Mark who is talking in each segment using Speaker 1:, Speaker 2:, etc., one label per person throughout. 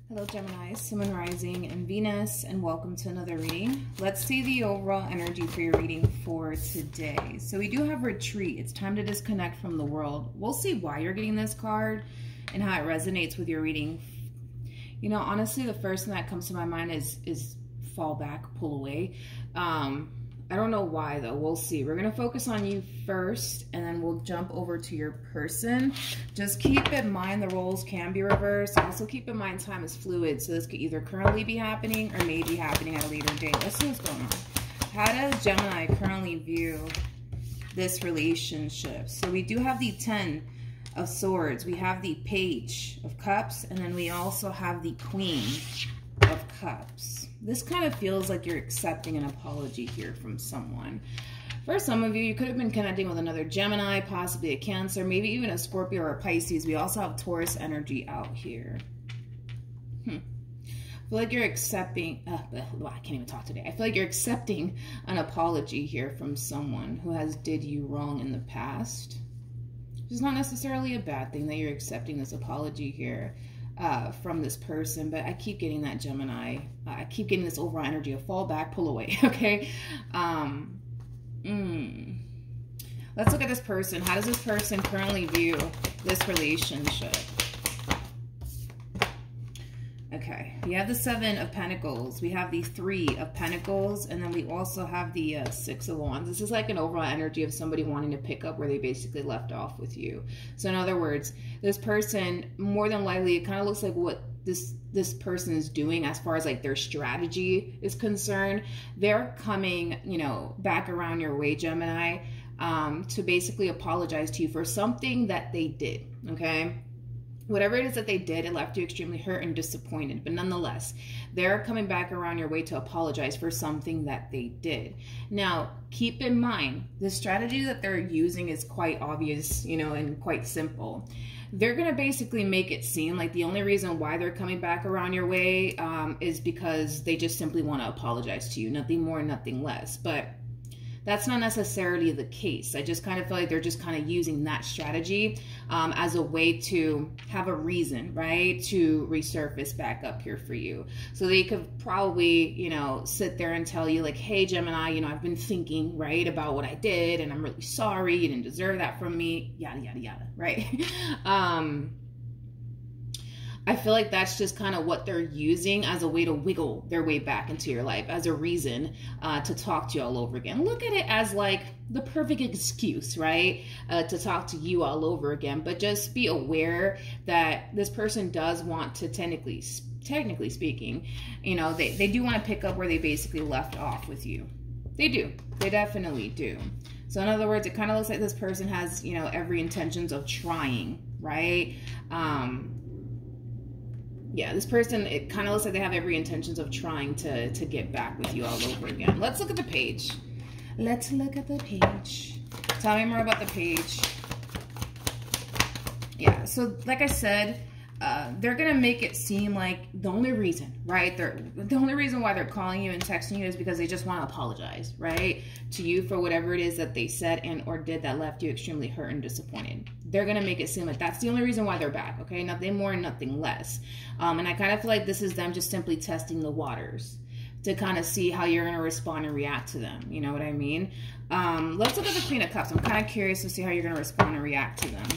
Speaker 1: Hello Gemini, Sun, Moon, Rising, and Venus, and welcome to another reading. Let's see the overall energy for your reading for today. So we do have retreat. It's time to disconnect from the world. We'll see why you're getting this card and how it resonates with your reading. You know, honestly, the first thing that comes to my mind is fall back, pull away. I don't know why though. We'll see. We're going to focus on you first and then we'll jump over to your person. Just keep in mind the roles can be reversed. Also keep in mind time is fluid. So this could either currently be happening or may be happening at a later date. Let's see what's going on. How does Gemini currently view this relationship? So we do have the 10 of Swords. We have the Page of Cups. And then we also have the Queen of Cups. This kind of feels like you're accepting an apology here from someone. For some of you, you could have been connecting with another Gemini, possibly a Cancer, maybe even a Scorpio or a Pisces. We also have Taurus energy out here. I feel like you're accepting, I can't even talk today. I feel like you're accepting an apology here from someone who has did you wrong in the past. It's not necessarily a bad thing that you're accepting this apology here. From this person, but I keep getting that Gemini. I keep getting this overall energy of fall back, pull away, okay? Let's look at this person. How does this person currently view this relationship? Okay, we have the 7 of Pentacles. We have the 3 of Pentacles, and then we also have the 6 of Wands. This is like an overall energy of somebody wanting to pick up where they basically left off with you. So in other words, this person, more than likely, it kind of looks like what this person is doing as far as like their strategy is concerned. They're coming, you know, back around your way, Gemini, to basically apologize to you for something that they did, okay? Whatever it is that they did, it left you extremely hurt and disappointed. But nonetheless, they're coming back around your way to apologize for something that they did. Now, keep in mind, the strategy that they're using is quite obvious, you know, and quite simple. They're going to basically make it seem like the only reason why they're coming back around your way is because they just simply want to apologize to you. Nothing more, nothing less. But that's not necessarily the case. I just kind of feel like they're just kind of using that strategy as a way to have a reason, right, to resurface back up here for you. So they could probably, you know, sit there and tell you like, hey, Gemini, you know, I've been thinking, right, about what I did, and I'm really sorry. You didn't deserve that from me, yada, yada, yada, right? I feel like that's just kind of what they're using as a way to wiggle their way back into your life, as a reason to talk to you all over again. Look at it as like the perfect excuse, right? To talk to you all over again. But just be aware that this person does want to technically speaking, you know, they do want to pick up where they basically left off with you. They do. They definitely do. So in other words, it kind of looks like this person has, you know, every intentions of trying, right? Yeah, this person, it kind of looks like they have every intentions of trying to get back with you all over again. Let's look at the page. Let's look at the page. Tell me more about the page. Yeah, so like I said, they're going to make it seem like the only reason, right? The only reason why they're calling you and texting you is because they just want to apologize, right? To you for whatever it is that they said and or did that left you extremely hurt and disappointed. They're going to make it seem like that's the only reason why they're back, okay? Nothing more and nothing less. And I kind of feel like this is them just simply testing the waters to kind of see how you're going to respond and react to them. You know what I mean? Let's look at the Queen of Cups. I'm kind of curious to see how you're going to respond and react to them.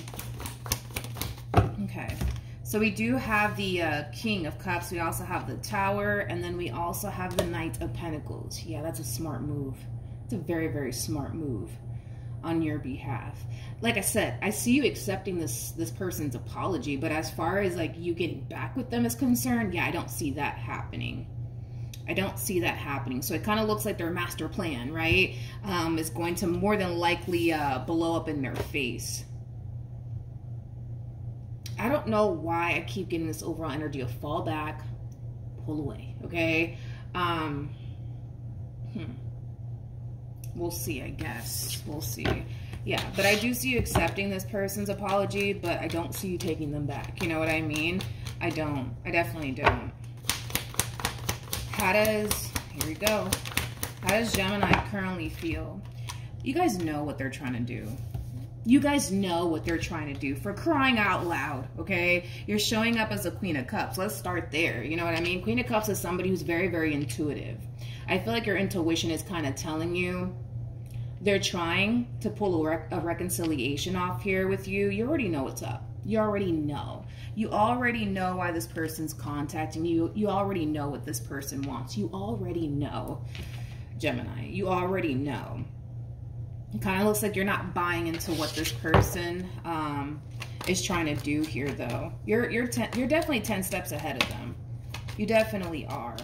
Speaker 1: Okay. So we do have the King of Cups. We also have the Tower. And then we also have the Knight of Pentacles. Yeah, that's a smart move. It's a very, very smart move on your behalf. Like I said, I see you accepting this person's apology. But as far as like you getting back with them is concerned, yeah, I don't see that happening. I don't see that happening. So it kind of looks like their master plan, right, is going to more than likely blow up in their face. I don't know why I keep getting this overall energy of fall back, pull away, okay? We'll see, I guess. We'll see. Yeah, but I do see you accepting this person's apology, but I don't see you taking them back. You know what I mean? I don't. I definitely don't. How does, here we go. How does Gemini currently feel? You guys know what they're trying to do. You guys know what they're trying to do, for crying out loud, okay? You're showing up as a Queen of Cups. Let's start there. You know what I mean? Queen of Cups is somebody who's very, very intuitive. I feel like your intuition is kind of telling you they're trying to pull a reconciliation off here with you. You already know what's up. You already know. You already know why this person's contacting you. You already know what this person wants. You already know, Gemini. You already know. It kind of looks like you're not buying into what this person is trying to do here, though. You're definitely 10 steps ahead of them. You definitely are.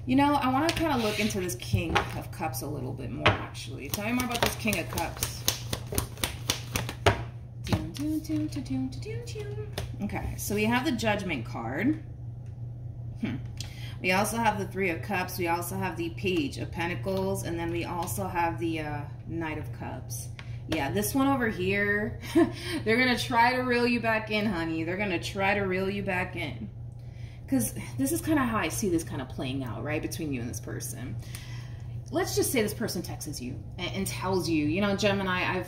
Speaker 1: You know, I want to kind of look into this King of Cups a little bit more, actually. Tell me more about this King of Cups. Okay, so we have the Judgment card. We also have the Three of Cups. We also have the Page of Pentacles. And then we also have the Knight of Cups. Yeah, this one over here, they're going to try to reel you back in, honey. They're going to try to reel you back in. Because this is kind of how I see this kind of playing out, right, between you and this person. Let's just say this person texts you and tells you, you know, Gemini,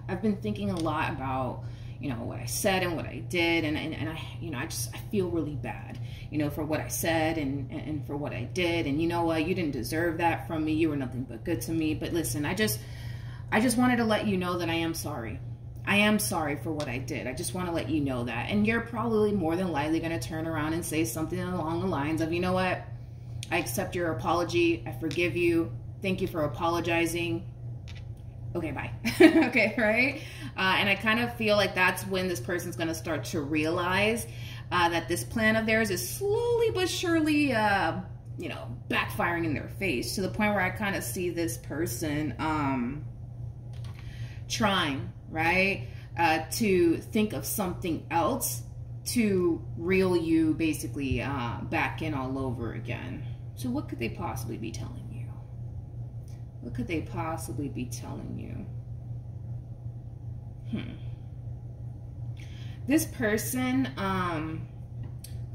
Speaker 1: I've been thinking a lot about, you know, what I said and what I did, and I, you know, I feel really bad, you know, for what I said and for what I did, and you know what, you didn't deserve that from me. You were nothing but good to me. But listen, I just wanted to let you know that I am sorry. I am sorry for what I did. I just want to let you know that. And you're probably more than likely going to turn around and say something along the lines of, you know what, I accept your apology. I forgive you. Thank you for apologizing. Okay, bye. Okay, right? And I kind of feel like that's when this person's going to start to realize that this plan of theirs is slowly but surely, you know, backfiring in their face, to the point where I kind of see this person trying, right, to think of something else to reel you basically back in all over again. So what could they possibly be telling you? What could they possibly be telling you? This person,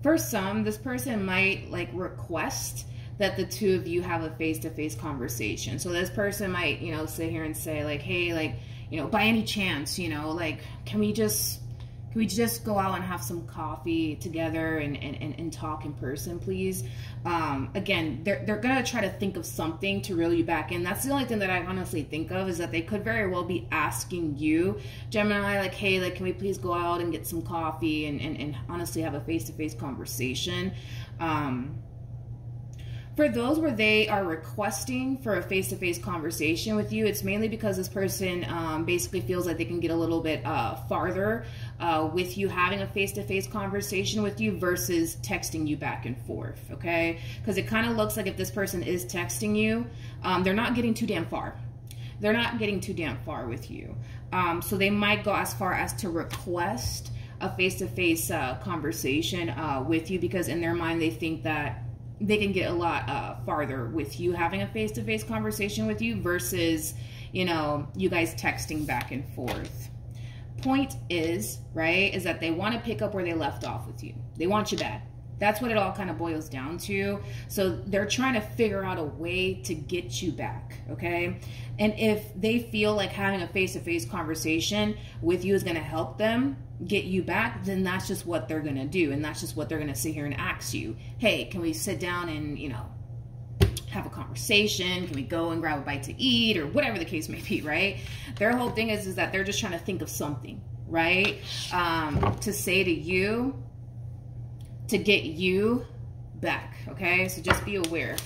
Speaker 1: for some, this person might like request that the two of you have a face-to-face conversation. So this person might, you know, sit here and say like, hey, like, you know, by any chance, you know, like, can we just go out and have some coffee together and talk in person, please? Again, they're gonna try to think of something to reel you back in. That's the only thing that I honestly think of, is that they could very well be asking you, Gemini, like, hey, like, can we please go out and get some coffee and honestly have a face-to-face conversation? For those where they are requesting for a face-to-face conversation with you, it's mainly because this person basically feels like they can get a little bit farther with you having a face-to-face conversation with you versus texting you back and forth, okay? Because it kind of looks like if this person is texting you, they're not getting too damn far. They're not getting too damn far with you. So they might go as far as to request a face-to-face conversation with you, because in their mind they think that they can get a lot farther with you having a face-to-face conversation with you versus, you know, you guys texting back and forth. Point is, right, is that they want to pick up where they left off with you. They want you back. That's what it all kind of boils down to. So they're trying to figure out a way to get you back, okay? And if they feel like having a face-to-face conversation with you is going to help them get you back, then that's just what they're going to do. And that's just what they're going to sit here and ask you. Hey, can we sit down and, you know, have a conversation? Can we go and grab a bite to eat, or whatever the case may be, right? Their whole thing is that they're just trying to think of something, right? To say to you, to get you back, okay? So just be aware.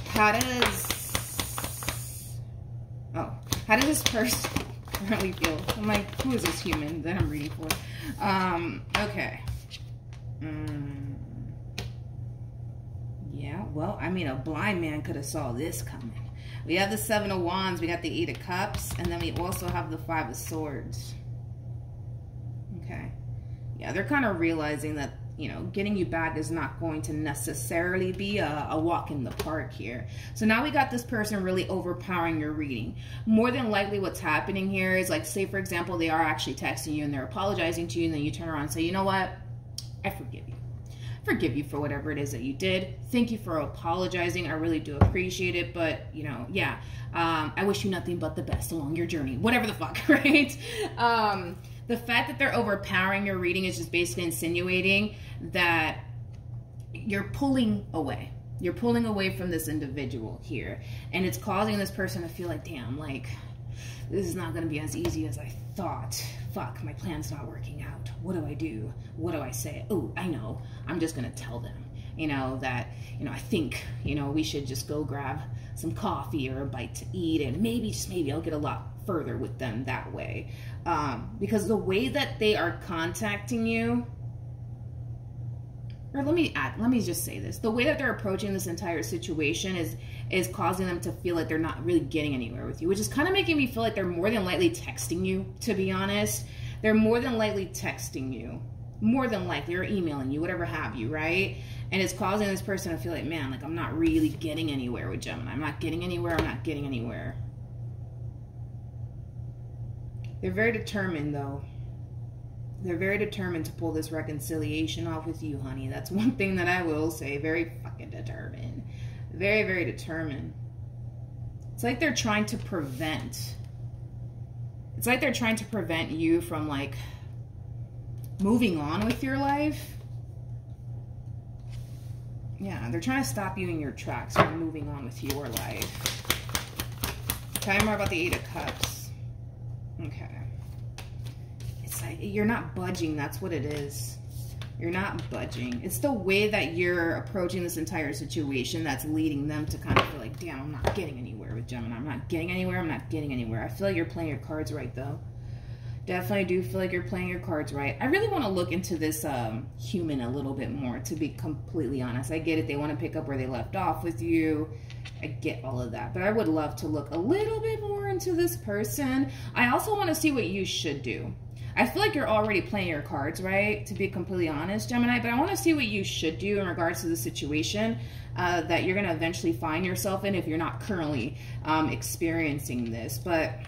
Speaker 1: How does this person currently feel? I'm like, who is this human that I'm reading for? Okay. Yeah, well, I mean, a blind man could have saw this coming. We have the Seven of Wands, we got the Eight of Cups, and then we also have the Five of Swords. Okay. Yeah, they're kind of realizing that, you know, getting you back is not going to necessarily be a walk in the park here. So now we got this person really overpowering your reading. More than likely what's happening here is, like, say, for example, they are actually texting you and they're apologizing to you, and then you turn around and say, you know what? I forgive you. forgive you for whatever it is that you did. Thank you for apologizing. I really do appreciate it. But, you know, yeah, I wish you nothing but the best along your journey. Whatever the fuck, right? The fact that they're overpowering your reading is just basically insinuating that you're pulling away. You're pulling away from this individual here. And it's causing this person to feel like, damn, like, this is not going to be as easy as I thought. Fuck, my plan's not working out. What do I do? What do I say? Oh, I know. I'm just going to tell them, you know, that, you know, I think, you know, we should just go grab some coffee or a bite to eat. And maybe, just maybe, I'll get a lot further with them that way. Because the way that they are contacting you, or let me just say this. The way that they're approaching this entire situation is causing them to feel like they're not really getting anywhere with you, which is kind of making me feel like they're more than likely texting you, to be honest. They're more than likely texting you, more than likely, or emailing you, whatever have you, right? And it's causing this person to feel like, man, like, I'm not really getting anywhere with Gemini. I'm not getting anywhere. I'm not getting anywhere. They're very determined, though. They're very determined to pull this reconciliation off with you, honey. That's one thing that I will say. Very fucking determined. Very, very determined. It's like they're trying to prevent. It's like they're trying to prevent you from, like, moving on with your life. Yeah, they're trying to stop you in your tracks from moving on with your life. Tell me more about the Eight of Cups. Okay. It's like you're not budging. That's what it is. You're not budging. It's the way that you're approaching this entire situation that's leading them to kind of feel like, damn, I'm not getting anywhere with Gemini. I'm not getting anywhere. I'm not getting anywhere. I feel like you're playing your cards right, though. Definitely do feel like you're playing your cards right. I really want to look into this human a little bit more, to be completely honest. I get it. They want to pick up where they left off with you. I get all of that. But I would love to look a little bit more into this person. I also want to see what you should do. I feel like you're already playing your cards right, to be completely honest, Gemini. But I want to see what you should do in regards to the situation that you're going to eventually find yourself in if you're not currently experiencing this. But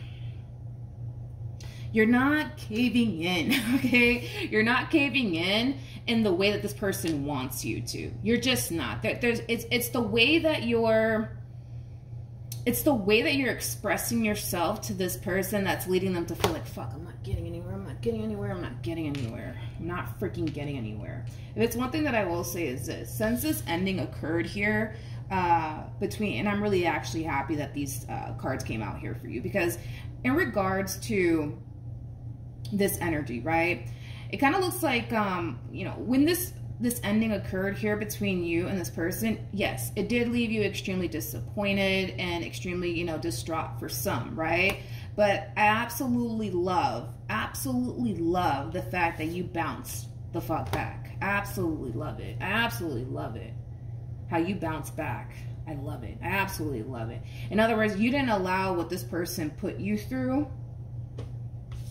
Speaker 1: you're not caving in, okay? You're not caving in the way that this person wants you to. You're just not. It's the way that you're expressing yourself to this person that's leading them to feel like, fuck, I'm not getting anywhere. I'm not getting anywhere. I'm not getting anywhere. I'm not freaking getting anywhere. If it's one thing that I will say is this: since this ending occurred here, and I'm really actually happy that these cards came out here for you, because in regards to this energy, right? It kind of looks like, you know, when this ending occurred here between you and this person, yes, it did leave you extremely disappointed and extremely, you know, distraught for some, right? But I absolutely love the fact that you bounced the fuck back. Absolutely love it. I absolutely love it. How you bounce back. I love it. I absolutely love it. In other words, you didn't allow what this person put you through.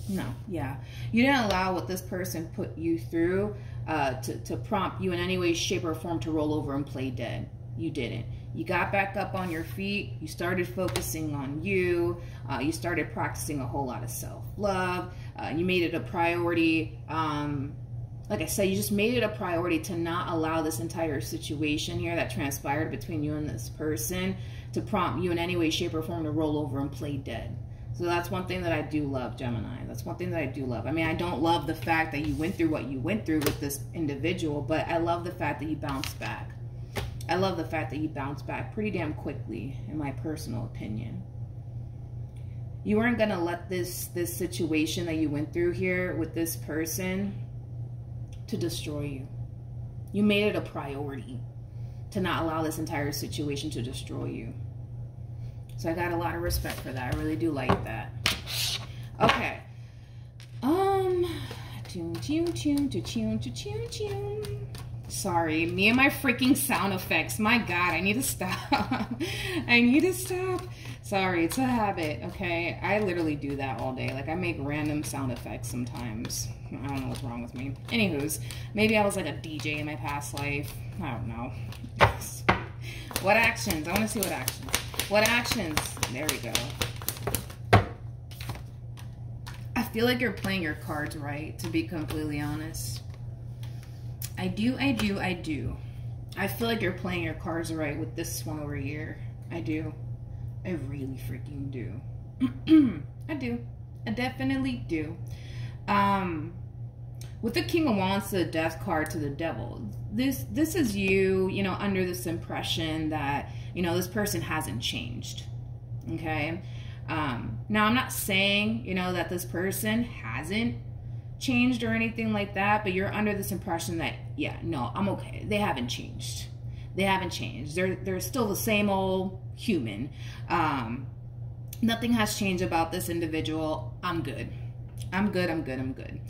Speaker 1: No, yeah. You didn't allow what this person put you through to prompt you in any way, shape, or form to roll over and play dead. You didn't. You got back up on your feet. You started focusing on you. You started practicing a whole lot of self-love. You made it a priority. Like I said, you just made it a priority to not allow this entire situation here that transpired between you and this person to prompt you in any way, shape, or form to roll over and play dead. So that's one thing that I do love, Gemini. That's one thing that I do love. I mean, I don't love the fact that you went through what you went through with this individual, but I love the fact that you bounced back. I love the fact that you bounced back pretty damn quickly, in my personal opinion. You weren't going to let this situation that you went through here with this person to destroy you. You made it a priority to not allow this entire situation to destroy you. So I got a lot of respect for that. I really do like that. Okay. Sorry, me and my freaking sound effects. My God, I need to stop. I need to stop. Sorry, it's a habit, okay? I literally do that all day. Like, I make random sound effects sometimes. I don't know what's wrong with me. Anywho's, maybe I was like a DJ in my past life. I don't know. What actions? I want to see what actions. What actions? There we go. I feel like you're playing your cards right, to be completely honest. I do. I feel like you're playing your cards right with this one over here. I do. I really freaking do. I do. I definitely do. With the King of Wands to the Death card to the Devil, this is you, under this impression that, this person hasn't changed. Okay? Now, I'm not saying, that this person hasn't changed or anything like that, but you're under this impression that, yeah, no, I'm okay. They haven't changed. They haven't changed. They're still the same old human. Nothing has changed about this individual. I'm good. I'm good.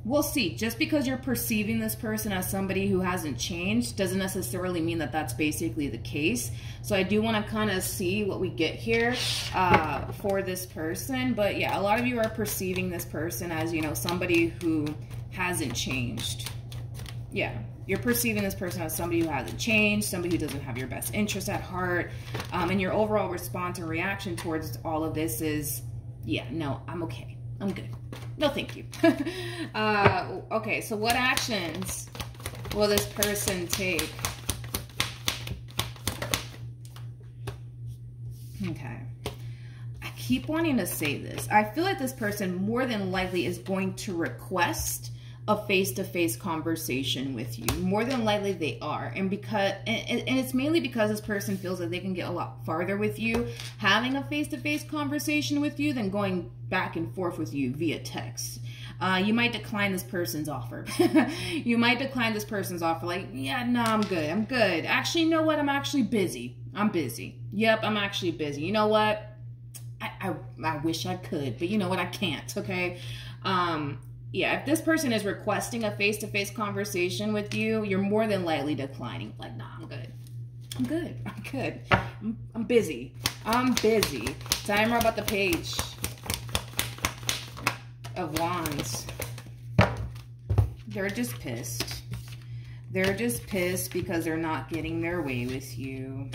Speaker 1: We'll see. Just because you're perceiving this person as somebody who hasn't changed doesn't necessarily mean that that's basically the case. So I do want to kind of see what we get here for this person. But yeah, a lot of you are perceiving this person as, somebody who hasn't changed. Yeah, you're perceiving this person as somebody who hasn't changed, somebody who doesn't have your best interest at heart. And your overall response and reaction towards all of this is, yeah, no, I'm okay. I'm good. No, thank you. Okay, so what actions will this person take? Okay. I keep wanting to say this. I feel like this person more than likely is going to request a face-to-face conversation with you. More than likely they are. And it's mainly because this person feels that they can get a lot farther with you having a face-to-face conversation with you than going back and forth with you via text. You might decline this person's offer. You might decline this person's offer like, yeah, no, I'm good. Actually, you know what? I'm actually busy. I'm busy. Yep, I'm actually busy. You know what? I wish I could, but you know what? I can't, okay? Yeah, if this person is requesting a face-to-face conversation with you, you're more than likely declining. Like, nah, I'm good. I'm busy. Tell me more about the Page of Wands. They're just pissed. They're just pissed because they're not getting their way with you.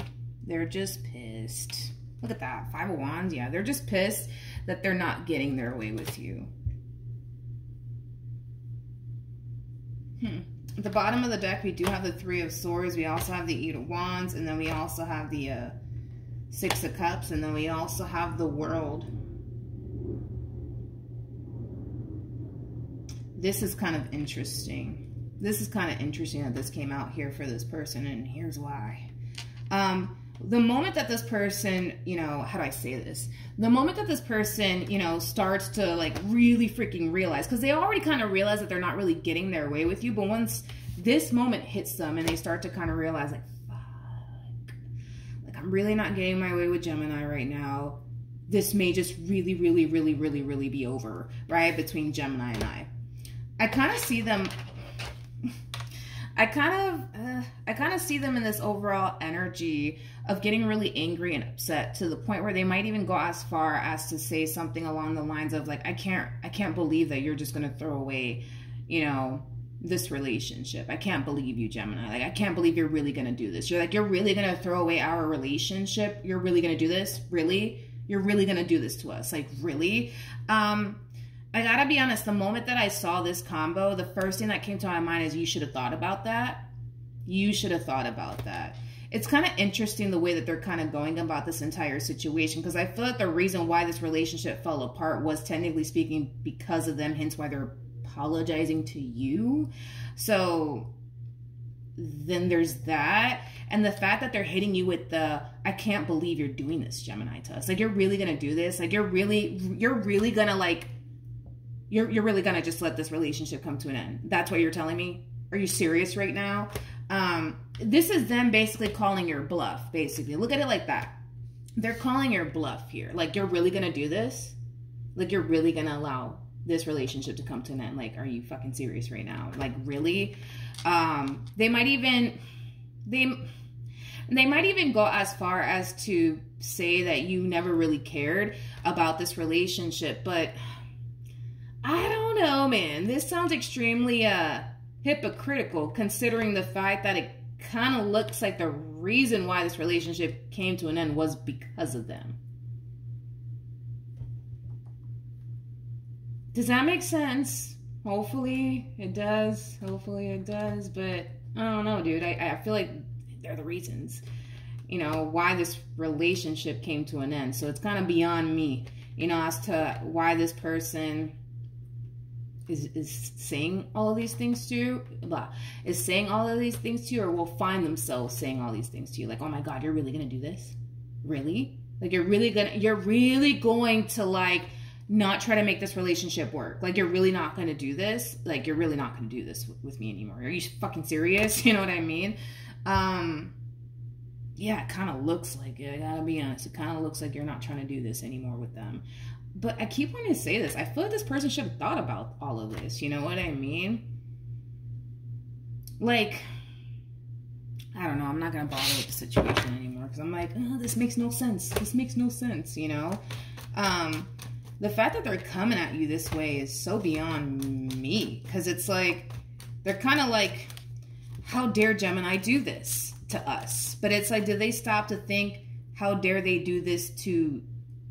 Speaker 1: They're just pissed. Look at that. Five of Wands. Yeah, they're just pissed that they're not getting their way with you. At the bottom of the deck, we do have the Three of Swords. We also have the Eight of Wands. And then we also have the Six of Cups. And then we also have the World. This is kind of interesting. This is kind of interesting that this came out here for this person. And here's why. The moment that this person, how do I say this? The moment that this person, starts to like really freaking realize, because they already kind of realize that they're not really getting their way with you. But once this moment hits them and they start to kind of realize like, fuck, like I'm really not getting my way with Gemini right now. This may just really be over, right? Between Gemini and I kind of see them. I kind of see them in this overall energy of getting really angry and upset to the point where they might even go as far as to say something along the lines of like, I can't believe that you're just going to throw away, this relationship. I can't believe you, Gemini. Like, I can't believe you're really going to do this. You're really going to throw away our relationship? You're really going to do this? Really? You're really going to do this to us? Like, really? I gotta be honest, the moment that I saw this combo, the first thing that came to my mind is you should have thought about that. You should have thought about that. It's kind of interesting the way that they're kind of going about this entire situation, because I feel like the reason why this relationship fell apart was technically speaking because of them, hence why they're apologizing to you. So then there's that. And the fact that they're hitting you with the, I can't believe you're doing this, Gemini, to us. Like, you're really going to do this? Like, you're really going to like, you're really going to just let this relationship come to an end. That's what you're telling me? Are you serious right now? This is them basically calling your bluff, basically. Look at it like that. They're calling your bluff here. Like, you're really going to do this? Like, you're really going to allow this relationship to come to an end? Like, are you fucking serious right now? Like, really? They might even go as far as to say that you never really cared about this relationship, but I don't know, man. This sounds extremely hypocritical, considering the fact that it kind of looks like the reason why this relationship came to an end was because of them. Does that make sense? Hopefully it does. Hopefully it does. But I don't know, dude. I feel like they're the reasons, you know, why this relationship came to an end. So it's kind of beyond me, you know, as to why this person is saying all of these things to you, is saying all of these things to you, or will find themselves saying all these things to you. Like, oh my God, you're really going to do this? Really? Like, you're really going to like not try to make this relationship work. Like, you're really not going to do this. Like, you're really not going to do this with me anymore. Are you fucking serious? You know what I mean? Yeah, it kind of looks like it. I gotta be honest. It kind of looks like you're not trying to do this anymore with them. But I keep wanting to say this. I feel like this person should have thought about all of this. You know what I mean? Like, I don't know. I'm not going to bother with the situation anymore. Because I'm like, oh, this makes no sense. This makes no sense, you know? The fact that they're coming at you this way is so beyond me. Because it's like, they're kind of like, how dare Gemini do this to us? But it's like, did they stop to think, how dare they do this to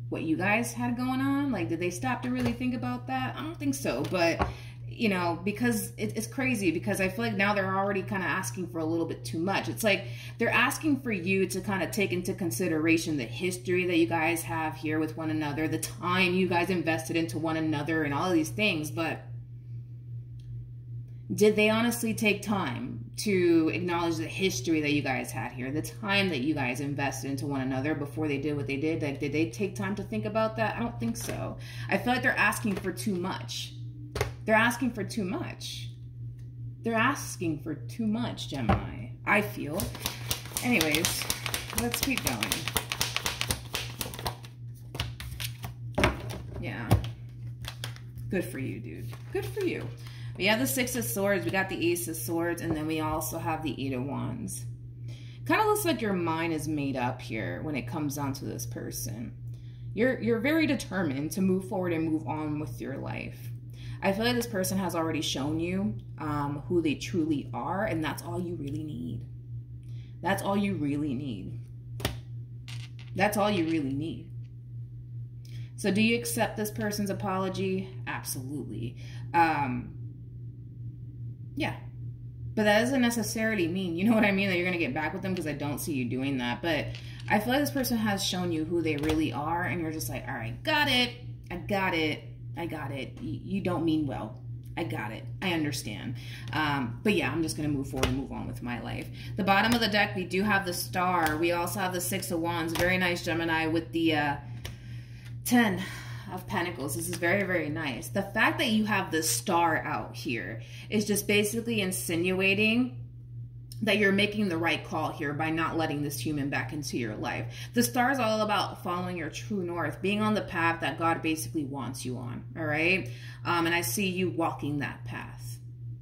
Speaker 1: what you guys had going on? Like, did they stop to really think about that? I don't think so. But, you know, because it's crazy, because I feel like now they're already kind of asking for a little bit too much. It's like they're asking for you to kind of take into consideration the history that you guys have here with one another, the time you guys invested into one another and all of these things. But did they honestly take time to acknowledge the history that you guys had here, the time that you guys invested into one another before they did what they did? Like, did they take time to think about that? I don't think so. I feel like they're asking for too much. They're asking for too much. They're asking for too much, Gemini, I feel. Anyways, let's keep going. Yeah. Good for you, dude. Good for you. We have the Six of Swords, we got the Ace of Swords, and then we also have the Eight of Wands. Kind of looks like your mind is made up here when it comes down to this person. You're very determined to move forward and move on with your life. I feel like this person has already shown you who they truly are, and that's all you really need. That's all you really need. That's all you really need. So do you accept this person's apology? Absolutely. Yeah, but that doesn't necessarily mean, you know what I mean, that you're going to get back with them, because I don't see you doing that. But I feel like this person has shown you who they really are, and you're just like, all right, got it. I got it. I got it. You don't mean well. I got it. I understand. But yeah, I'm just going to move forward and move on with my life. The bottom of the deck, we do have the Star. We also have the Six of Wands. Very nice, Gemini, with the 10 of Pentacles. This is very, very nice. The fact that you have the Star out here is just basically insinuating that you're making the right call here by not letting this human back into your life. The Star is all about following your true north, being on the path that God basically wants you on, all right? And I see you walking that path.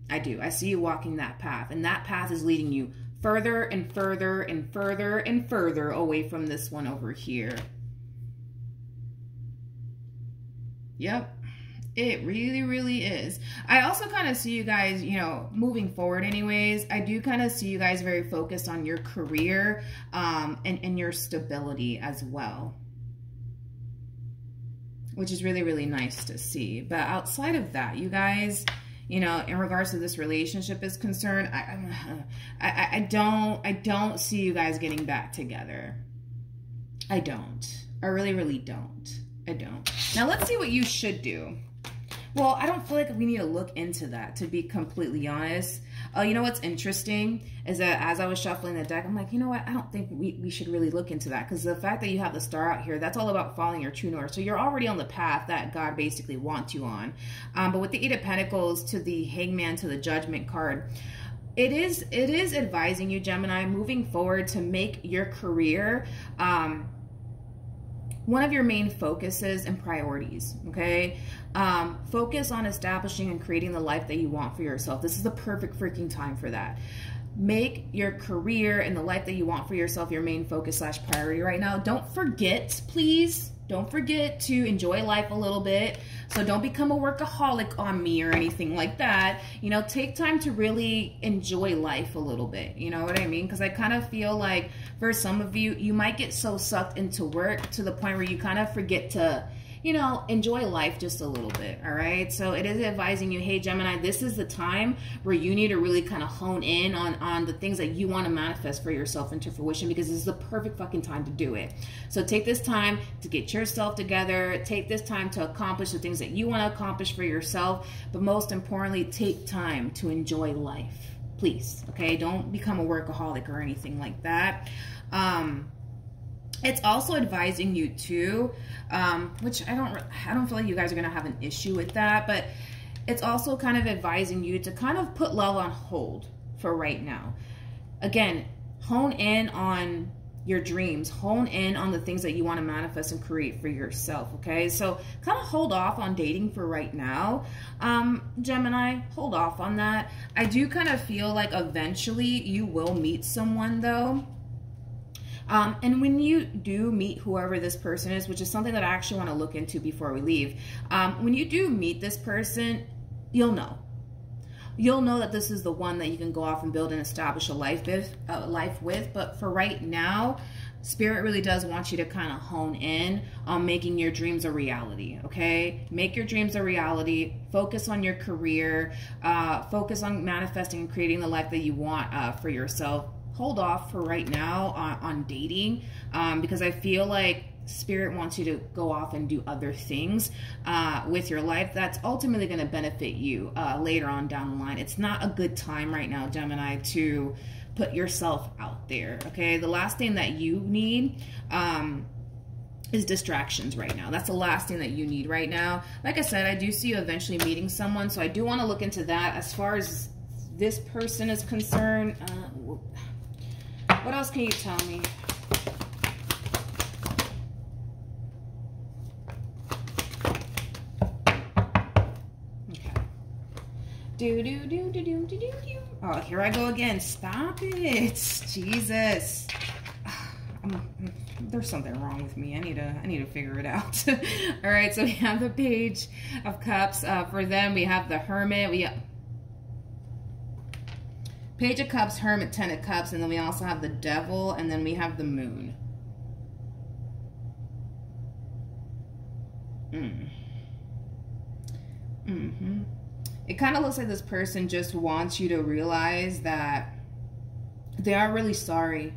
Speaker 1: I do. I see you walking that path, and that path is leading you further and further and further and further away from this one over here. Yep, it really, really is. I also kind of see you guys, you know, moving forward anyways. I do kind of see you guys very focused on your career and your stability as well, which is really, really nice to see. But outside of that, you guys, you know, in regards to this relationship is concerned, I don't see you guys getting back together. I don't. I really, really don't. I don't. Now let's see what you should do. Well, I don't feel like we need to look into that, to be completely honest. You know what's interesting is that as I was shuffling the deck, I'm like, you know what? I don't think we should really look into that, because the fact that you have the Star out here, that's all about following your true north. So you're already on the path that God basically wants you on. But with the Eight of Pentacles to the Hangman to the Judgment card, it is advising you, Gemini, moving forward to make your career one of your main focuses and priorities, okay? Focus on establishing and creating the life that you want for yourself. This is the perfect freaking time for that. Make your career and the life that you want for yourself your main focus / priority right now. Don't forget, please, don't forget to enjoy life a little bit. So don't become a workaholic on me or anything like that. You know, take time to really enjoy life a little bit. You know what I mean? Because I kind of feel like for some of you, you might get so sucked into work to the point where you kind of forget to, you know, enjoy life just a little bit, all right? So it is advising you, hey, Gemini, this is the time where you need to really kind of hone in on the things that you want to manifest for yourself into fruition, because this is the perfect fucking time to do it. So take this time to get yourself together. Take this time to accomplish the things that you want to accomplish for yourself. But most importantly, take time to enjoy life, please, okay? Don't become a workaholic or anything like that. It's also advising you too, which I don't feel like you guys are going to have an issue with that, but it's also kind of advising you to kind of put love on hold for right now. Again, hone in on your dreams, hone in on the things that you want to manifest and create for yourself, okay? So kind of hold off on dating for right now. Gemini, hold off on that. I do kind of feel like eventually you will meet someone though. And when you do meet whoever this person is, which is something that I actually want to look into before we leave, when you do meet this person, you'll know. You'll know that this is the one that you can go off and build and establish a life with. But for right now, Spirit really does want you to kind of hone in on making your dreams a reality, okay? Make your dreams a reality. Focus on your career. Focus on manifesting and creating the life that you want for yourself. Hold off for right now on dating, because I feel like Spirit wants you to go off and do other things with your life that's ultimately going to benefit you later on down the line. It's not a good time right now, Gemini, to put yourself out there, okay? The last thing that you need is distractions right now. That's the last thing that you need right now. Like I said, I do see you eventually meeting someone, so I do want to look into that. As far as this person is concerned, what else can you tell me? Okay. Oh, here I go again. Stop it. Jesus. There's something wrong with me. I need to figure it out. All right, so we have the Page of Cups. For them, we have the Hermit. Page of Cups, Hermit, Ten of Cups, and then we also have the Devil, and then we have the Moon. It kind of looks like this person just wants you to realize that they are really sorry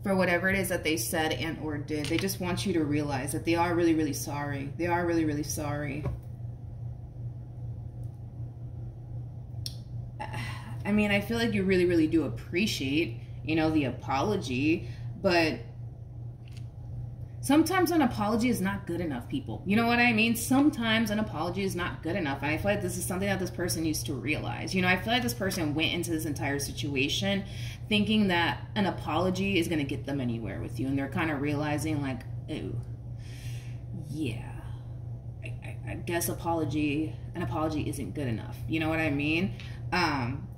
Speaker 1: for whatever it is that they said and or did. They just want you to realize that they are really, really sorry. They are really, really sorry. I mean, I feel like you really, really do appreciate, you know, the apology, but sometimes an apology is not good enough, people. You know what I mean? Sometimes an apology is not good enough. And I feel like this is something that this person needs to realize. You know, I feel like this person went into this entire situation thinking that an apology is going to get them anywhere with you. And they're kind of realizing like, oh, yeah, I guess an apology isn't good enough. You know what I mean?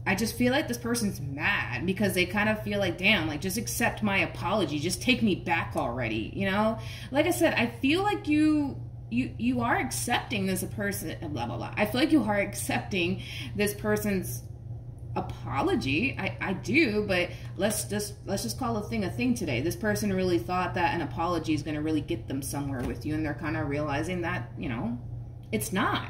Speaker 1: I just feel like this person's mad because they kind of feel like, damn, like, just accept my apology. Just take me back already, you know? Like I said, I feel like you are accepting this person, blah, blah, blah. I feel like you are accepting this person's apology. I do, but let's just call a thing today. This person really thought that an apology is going to really get them somewhere with you, and they're kind of realizing that, you know, it's not.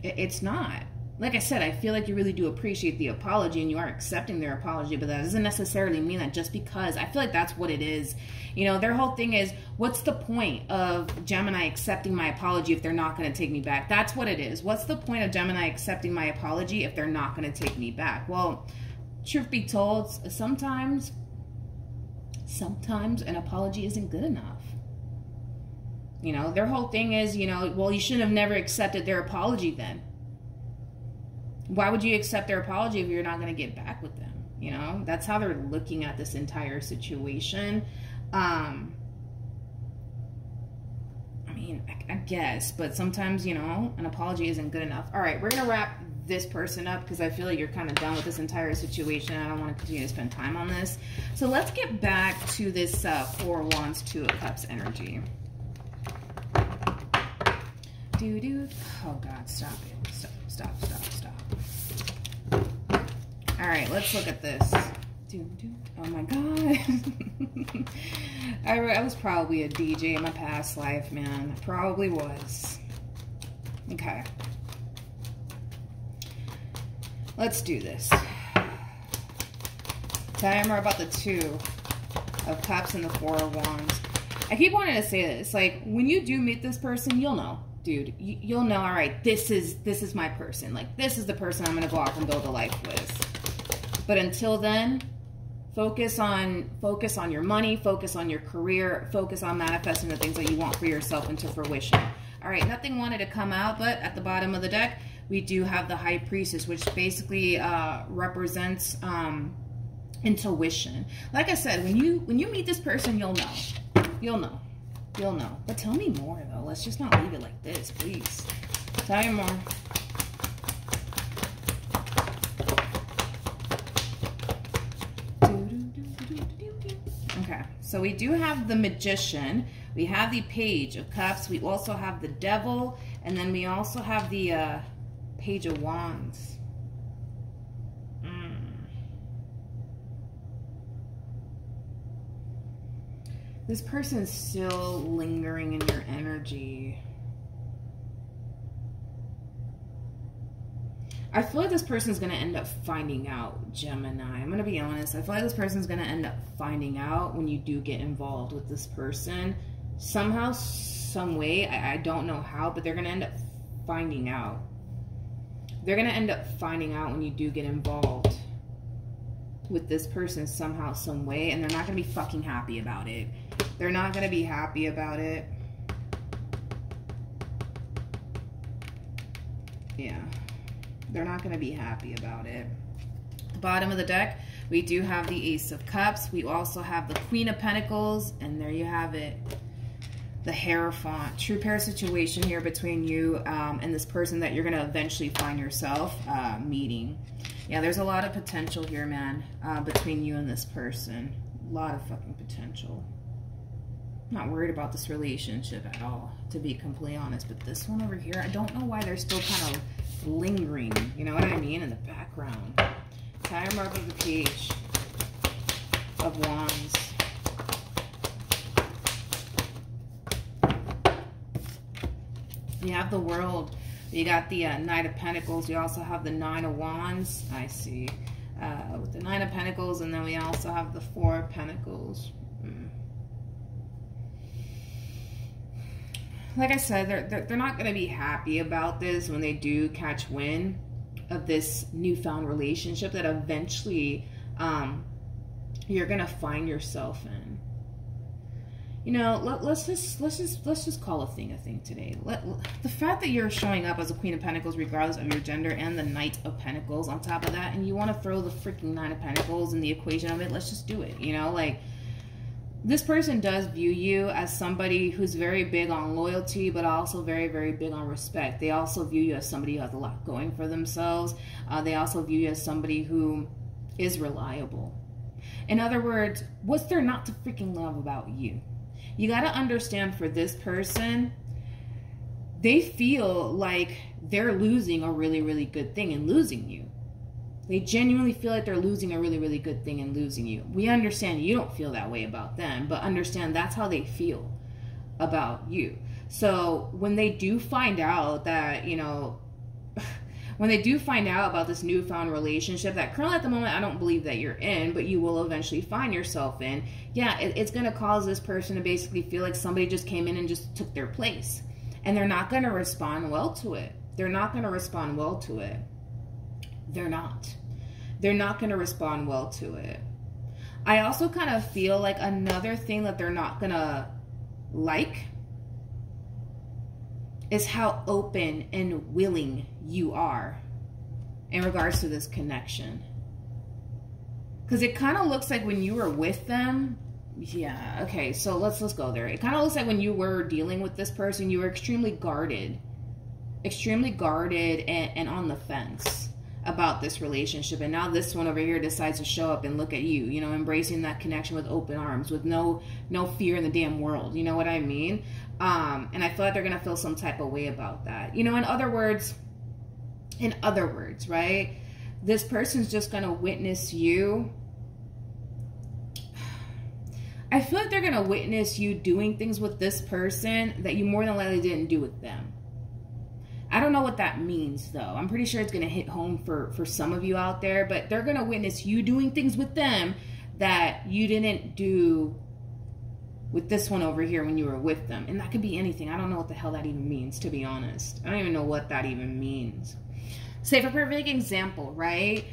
Speaker 1: It's not. Like I said, I feel like you really do appreciate the apology and you are accepting their apology, but that doesn't necessarily mean that just because. I feel like that's what it is. You know, their whole thing is, what's the point of Gemini accepting my apology if they're not going to take me back? That's what it is. What's the point of Gemini accepting my apology if they're not going to take me back? Well, truth be told, sometimes an apology isn't good enough. You know, their whole thing is, you know, well, you should have never accepted their apology then. Why would you accept their apology if you're not going to get back with them? You know, that's how they're looking at this entire situation. I mean, I guess, but sometimes, you know, an apology isn't good enough. All right, we're going to wrap this person up because I feel like you're kind of done with this entire situation. I don't want to continue to spend time on this. So let's get back to this Four of Wands, Two of Cups energy. Oh, God, stop it. Stop. All right, let's look at this. Oh my God. I was probably a DJ in my past life, man. I probably was. Okay. Let's do this. Tell me more about the Two of Cups and the Four of Wands. I keep wanting to say this. Like, when you do meet this person, you'll know. Dude, you'll know, all right, this is my person. Like, this is the person I'm going to go off and build a life with. But until then, focus on your money, focus on your career, focus on manifesting the things that you want for yourself into fruition. All right, nothing wanted to come out, but at the bottom of the deck, we do have the High Priestess, which basically represents intuition. Like I said, when you meet this person, you'll know. You'll know. You'll know. But tell me more, though. Let's just not leave it like this, please. Tell me more. Okay, so we do have the Magician. We have the Page of Cups. We also have the Devil. And then we also have the Page of Wands. This person's still lingering in your energy. I feel like this person's going to end up finding out, Gemini. I'm going to be honest. I feel like this person's going to end up finding out when you do get involved with this person. Somehow, some way, I don't know how, but they're going to end up finding out. They're going to end up finding out when you do get involved with this person somehow, some way, and they're not going to be fucking happy about it. They're not going to be happy about it. Yeah. They're not going to be happy about it. Bottom of the deck, we do have the Ace of Cups. We also have the Queen of Pentacles, and there you have it. The Hierophant. True pair situation here between you and this person that you're going to eventually find yourself meeting. Yeah, there's a lot of potential here, man, between you and this person. A lot of fucking potential. I'm not worried about this relationship at all, to be completely honest. But this one over here, I don't know why they're still kind of lingering, you know what I mean, in the background. Time mark of the Page of Wands. We have the World. You got the Knight of Pentacles. You also have the Nine of Wands. I see. With the Nine of Pentacles, and then we also have the Four of Pentacles. Like I said, they're not going to be happy about this when they do catch wind of this newfound relationship that eventually you're going to find yourself in. You know, let's just call a thing today. The fact that you're showing up as a Queen of Pentacles regardless of your gender, and the Knight of Pentacles on top of that, and you want to throw the freaking Nine of Pentacles in the equation of it, let's just do it. You know, like, this person does view you as somebody who's very big on loyalty, but also very, very big on respect. They also view you as somebody who has a lot going for themselves. They also view you as somebody who is reliable. In other words, what's there not to freaking love about you? You got to understand, for this person, they feel like they're losing a really, really good thing in losing you. They genuinely feel like they're losing a really, really good thing in losing you. We understand you don't feel that way about them, but understand that's how they feel about you. So when they do find out that, you know, when they do find out about this newfound relationship that currently at the moment I don't believe that you're in, but you will eventually find yourself in, yeah, it's going to cause this person to basically feel like somebody just came in and just took their place. And they're not going to respond well to it. They're not going to respond well to it. They're not. They're not going to respond well to it. I also kind of feel like another thing that they're not going to like is how open and willing you are in regards to this connection. Because it kind of looks like when you were with them, yeah, okay, so let's go there. It kind of looks like when you were dealing with this person, you were extremely guarded and on the fence about this relationship. And now this one over here decides to show up and look at you, you know, embracing that connection with open arms, with no fear in the damn world. You know what I mean? And I feel like they're going to feel some type of way about that. You know, in other words, right? This person's just going to witness you I feel like they're going to witness you doing things with this person that you more than likely didn't do with them. I don't know what that means, though. I'm pretty sure it's going to hit home for some of you out there, but they're going to witness you doing things with them that you didn't do with this one over here when you were with them. And that could be anything. I don't know what the hell that even means, to be honest. I don't even know what that even means. Say for perfect example, right?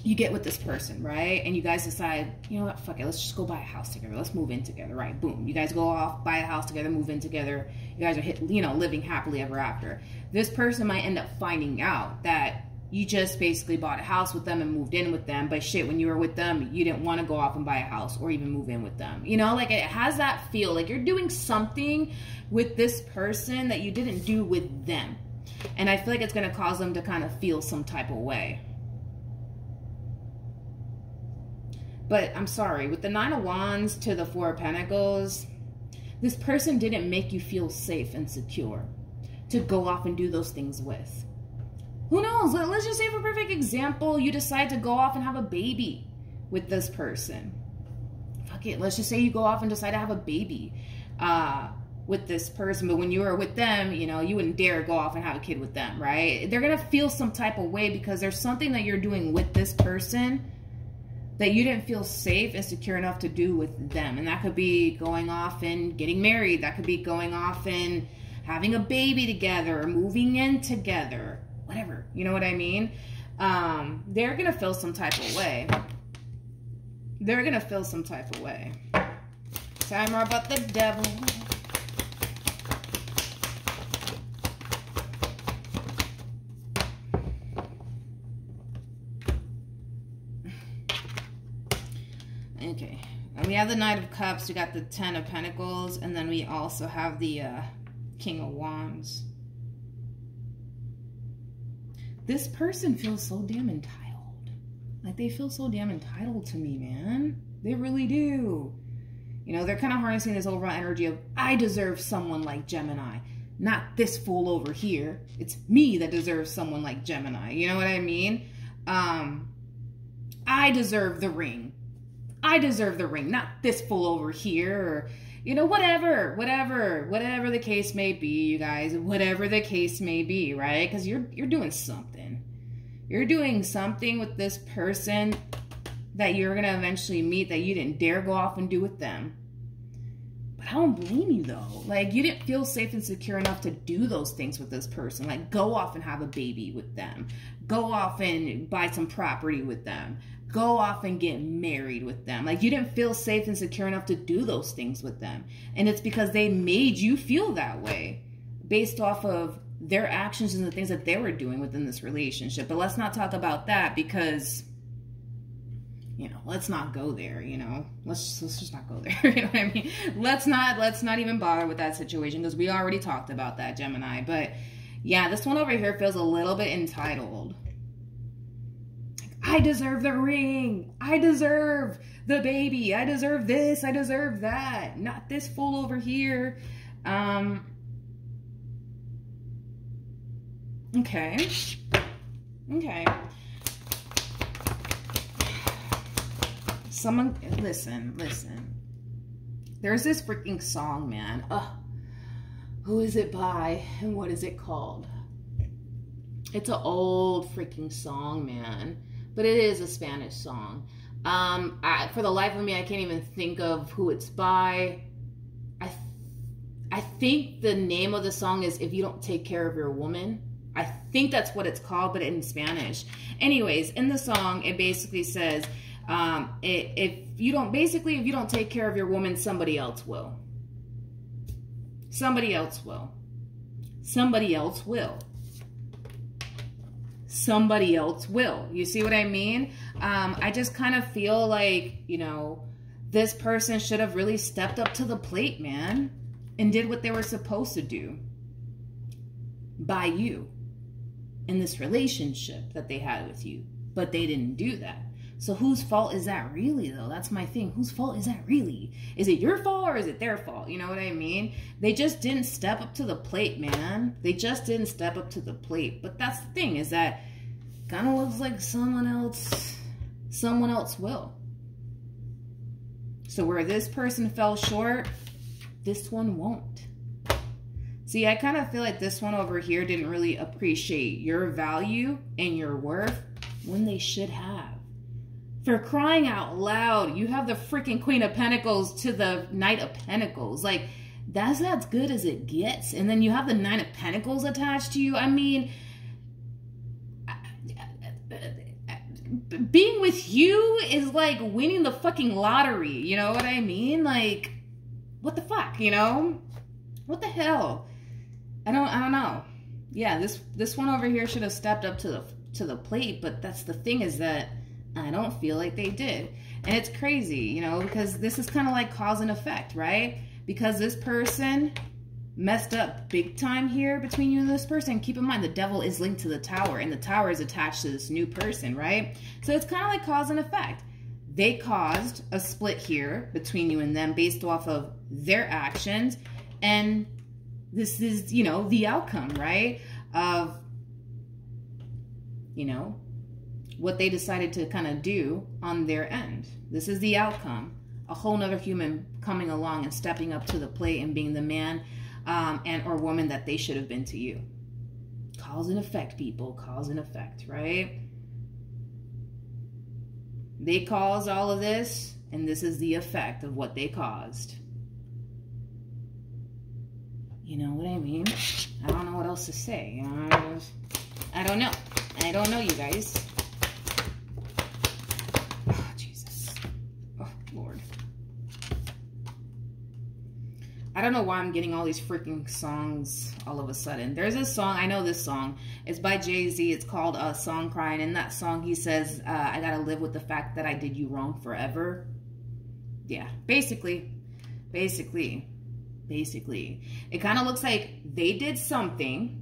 Speaker 1: You get with this person, right? And you guys decide, you know what, fuck it, let's just go buy a house together. Let's move in together, right? Boom. You guys go off, buy a house together, move in together. You guys are, living happily ever after. This person might end up finding out that you just basically bought a house with them and moved in with them. But shit, when you were with them, you didn't want to go off and buy a house or even move in with them. Like it has that feel like you're doing something with this person that you didn't do with them. And I feel like it's going to cause them to kind of feel some type of way. But I'm sorry, with the 9 of Wands to the 4 of Pentacles, this person didn't make you feel safe and secure to go off and do those things with. Who knows? Let's just say, for perfect example, you decide to go off and have a baby with this person. Fuck it. Let's just say you go off and decide to have a baby with this person. But when you were with them, you wouldn't dare go off and have a kid with them, right? They're going to feel some type of way because there's something that you're doing with this person that you didn't feel safe and secure enough to do with them. And that could be going off and getting married. That could be going off and having a baby together, or moving in together, whatever. You know what I mean? They're going to feel some type of way. They're going to feel some type of way. Tell me more about the devil. Okay, and we have the Knight of Cups, we got the 10 of Pentacles, and then we also have the King of Wands. This person feels so damn entitled. Like, they feel so damn entitled to me, man. They really do. They're kind of harnessing this overall energy of, I deserve someone like Gemini. Not this fool over here. It's me that deserves someone like Gemini. You know what I mean? I deserve the ring. I deserve the ring, not this fool over here, or, whatever the case may be, you guys, whatever the case may be, right? Because you're doing something. You're doing something with this person that you're going to eventually meet that you didn't dare go off and do with them. But I don't blame you, though. Like, you didn't feel safe and secure enough to do those things with this person. Like, go off and have a baby with them. Go off and buy some property with them. Go off and get married with them. Like, you didn't feel safe and secure enough to do those things with them. And it's because they made you feel that way based off of their actions and the things that they were doing within this relationship. But let's not talk about that because, let's not go there, Let's just not go there, you know what I mean? Let's not even bother with that situation because we already talked about that, Gemini. But yeah, this one over here feels a little bit entitled. I deserve the ring. I deserve the baby. I deserve this. I deserve that. Not this fool over here. Okay. Okay. Someone, listen. There's this freaking song, man. Who is it by and what is it called? It's an old freaking song, man. But it is a Spanish song. For the life of me, I can't even think of who it's by. I think the name of the song is If You Don't Take Care of Your Woman. I think that's what it's called, but in Spanish. Anyways, in the song, it basically says, if you don't take care of your woman, somebody else will. Somebody else will. Somebody else will. Somebody else will. You see what I mean? I just kind of feel like, this person should have really stepped up to the plate, man, and did what they were supposed to do by you in this relationship that they had with you. But they didn't do that. So whose fault is that really, though? That's my thing. Whose fault is that really? Is it your fault or is it their fault? You know what I mean? They just didn't step up to the plate, man. They just didn't step up to the plate. But that's the thing, is that kind of looks like someone else will. So where this person fell short, this one won't. See, I kind of feel like this one over here didn't really appreciate your value and your worth when they should have. For crying out loud, you have the freaking Queen of Pentacles to the Knight of Pentacles. Like, that's as good as it gets. And then you have the Nine of Pentacles attached to you. I mean, being with you is like winning the fucking lottery. You know what I mean? Like, what the fuck, you know? What the hell? I don't know. Yeah, this one over here should have stepped up to the plate, but that's the thing, is that I don't feel like they did. And it's crazy, you know, because this is kind of like cause and effect, right? Because this person messed up big time here between you and this person. Keep in mind, the devil is linked to the tower, and the tower is attached to this new person, right? So it's kind of like cause and effect. They caused a split here between you and them based off of their actions, and this is, you know, the outcome, right? Of, you know, what they decided to kind of do on their end. This is the outcome. A whole nother human coming along and stepping up to the plate and being the man and or woman that they should have been to you. Cause and effect, people. Cause and effect, right? They caused all of this, and this is the effect of what they caused. You know what I mean? I don't know what else to say. You know, I don't know. I don't know, you guys. Oh, Jesus. Oh, Lord. I don't know why I'm getting all these freaking songs all of a sudden. There's this song. I know this song. It's by Jay-Z. It's called Song Cry. And in that song, he says, I gotta live with the fact that I did you wrong forever. Yeah, basically. It kind of looks like they did something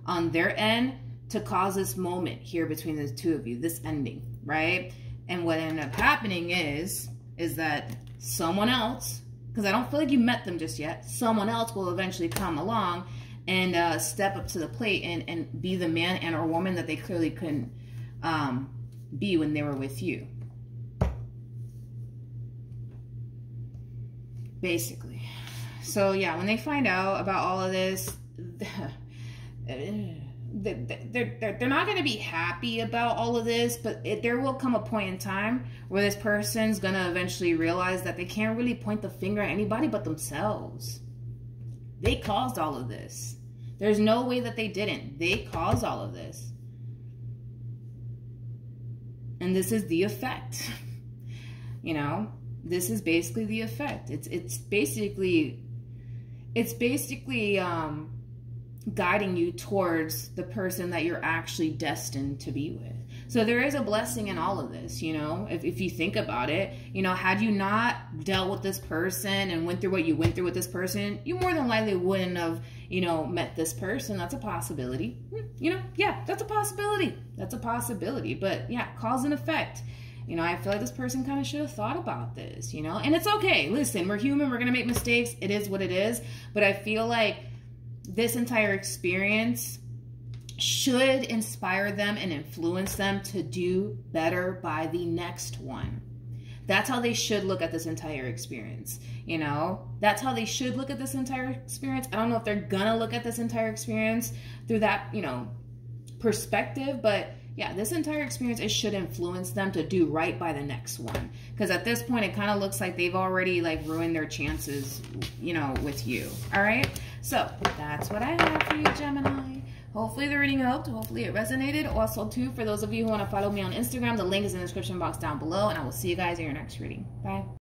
Speaker 1: on their end to cause this moment here between the two of you, this ending, right? And what ended up happening is that someone else, because I don't feel like you met them just yet, someone else will eventually come along and step up to the plate and be the man and or woman that they clearly couldn't be when they were with you. Basically. So yeah, when they find out about all of this, they're not going to be happy about all of this, but there will come a point in time where this person's going to eventually realize that they can't really point the finger at anybody but themselves. They caused all of this. There's no way that they didn't. They caused all of this. And this is the effect. You know? This is basically the effect. It's basically guiding you towards the person that you're actually destined to be with. So there is a blessing in all of this, you know, if you think about it. You know, had you not dealt with this person and went through what you went through with this person, you more than likely wouldn't have, you know, met this person. That's a possibility. You know, yeah, that's a possibility. That's a possibility. But yeah, cause and effect. You know, I feel like this person kind of should have thought about this, you know, and it's okay. Listen, we're human. We're going to make mistakes. It is what it is. But I feel like this entire experience should inspire them and influence them to do better by the next one. That's how they should look at this entire experience. You know, that's how they should look at this entire experience. I don't know if they're going to look at this entire experience through that, you know, perspective, but yeah, this entire experience, it should influence them to do right by the next one. Because at this point, it kind of looks like they've already like ruined their chances, you know, with you. All right. So that's what I have for you, Gemini. Hopefully the reading helped. Hopefully it resonated. Also, too, for those of you who want to follow me on Instagram, the link is in the description box down below. And I will see you guys in your next reading. Bye.